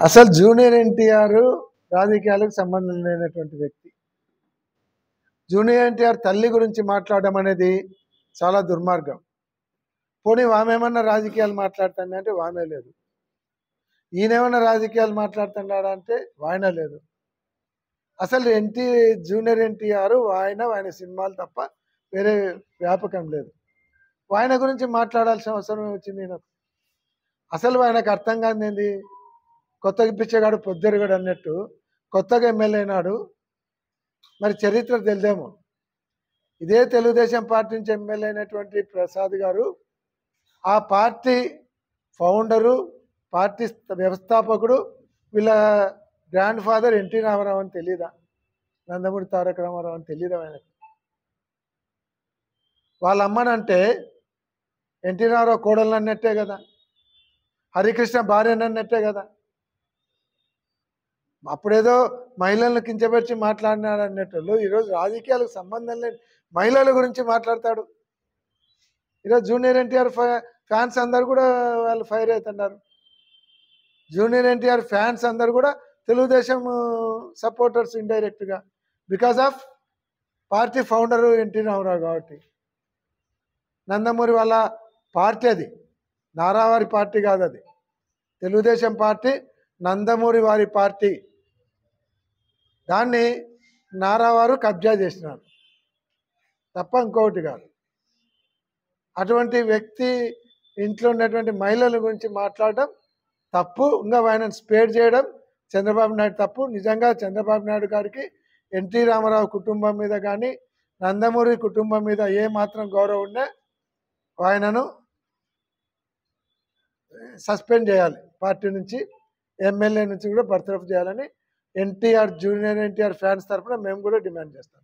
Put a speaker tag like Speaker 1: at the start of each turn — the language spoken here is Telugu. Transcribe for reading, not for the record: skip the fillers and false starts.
Speaker 1: అసలు జూనియర్ ఎన్టీఆర్ రాజకీయాలకు సంబంధం లేనటువంటి వ్యక్తి. జూనియర్ ఎన్టీఆర్ తల్లి గురించి మాట్లాడడం అనేది చాలా దుర్మార్గం. పోనీ ఆమెమన్నా రాజకీయాలు మాట్లాడుతుంది అంటే ఆమె లేదు. ఈయనేమన్నా రాజకీయాలు మాట్లాడుతున్నాడా అంటే ఆయన లేదు. అసలు జూనియర్ ఎన్టీఆర్ ఆయన సినిమాలు తప్ప వేరే వ్యాపకం లేదు. ఆయన గురించి మాట్లాడాల్సిన అవసరం వచ్చింది నాకు. అసలు ఆయనకు అర్థం కాదు ఏంది, కొత్తగా పిచ్చగాడు పొద్దురుగాడు అన్నట్టు కొత్తగా ఎమ్మెల్యే అయినాడు. మరి చరిత్ర తెలిదేమో. ఇదే తెలుగుదేశం పార్టీ నుంచి ఎమ్మెల్యే అయినటువంటి ప్రసాద్ గారు ఆ పార్టీ ఫౌండరు, పార్టీ వ్యవస్థాపకుడు, వీళ్ళ గ్రాండ్ ఫాదర్ ఎన్టీ రామారావు అని తెలీదా? నందమూరి తారక రామారావు అని తెలీదా ఆయనకు? వాళ్ళ అమ్మనంటే ఎన్టీ రామారావు కోడలు అన్నట్టే కదా, హరికృష్ణ భార్యను అన్నట్టే కదా. అప్పుడేదో మహిళలను కించపరిచి మాట్లాడినాడు అన్నట్టు ఈరోజు రాజకీయాలకు సంబంధం లేని మహిళల గురించి మాట్లాడతాడు. ఈరోజు జూనియర్ ఎన్టీఆర్ ఫ్యాన్స్ అందరు కూడా వాళ్ళు ఫైర్ అవుతున్నారు. జూనియర్ ఎన్టీఆర్ ఫ్యాన్స్ అందరు కూడా తెలుగుదేశం సపోర్టర్స్ ఇండైరెక్ట్గా, because of party founder NT Rama Rao కాబట్టి. నందమూరి వాళ్ళ పార్టీ అది, నారావారి పార్టీ కాదు, అది తెలుగుదేశం పార్టీ, నందమూరి వారి పార్టీ. దాన్ని నారావారు కబ్జా చేసినారు తప్ప ఇంకొకటి కాదు. అటువంటి వ్యక్తి ఇంట్లో ఉన్నటువంటి మహిళల గురించి మాట్లాడడం తప్పు. ఇంకా ఆయనను స్పేర్ చేయడం చంద్రబాబు నాయుడు తప్పు. నిజంగా చంద్రబాబు నాయుడు గారికి ఎన్టీ రామారావు కుటుంబం మీద కానీ నందమూరి కుటుంబం మీద ఏ మాత్రం గౌరవం ఉన్నా ఆయనను సస్పెండ్ చేయాలి, పార్టీ నుంచి ఎమ్మెల్యే నుంచి కూడా బర్తరఫ్ చేయాలని జూనియర్ ఎన్టీఆర్ ఫ్యాన్స్ తరఫున మేము కూడా డిమాండ్ చేస్తాం.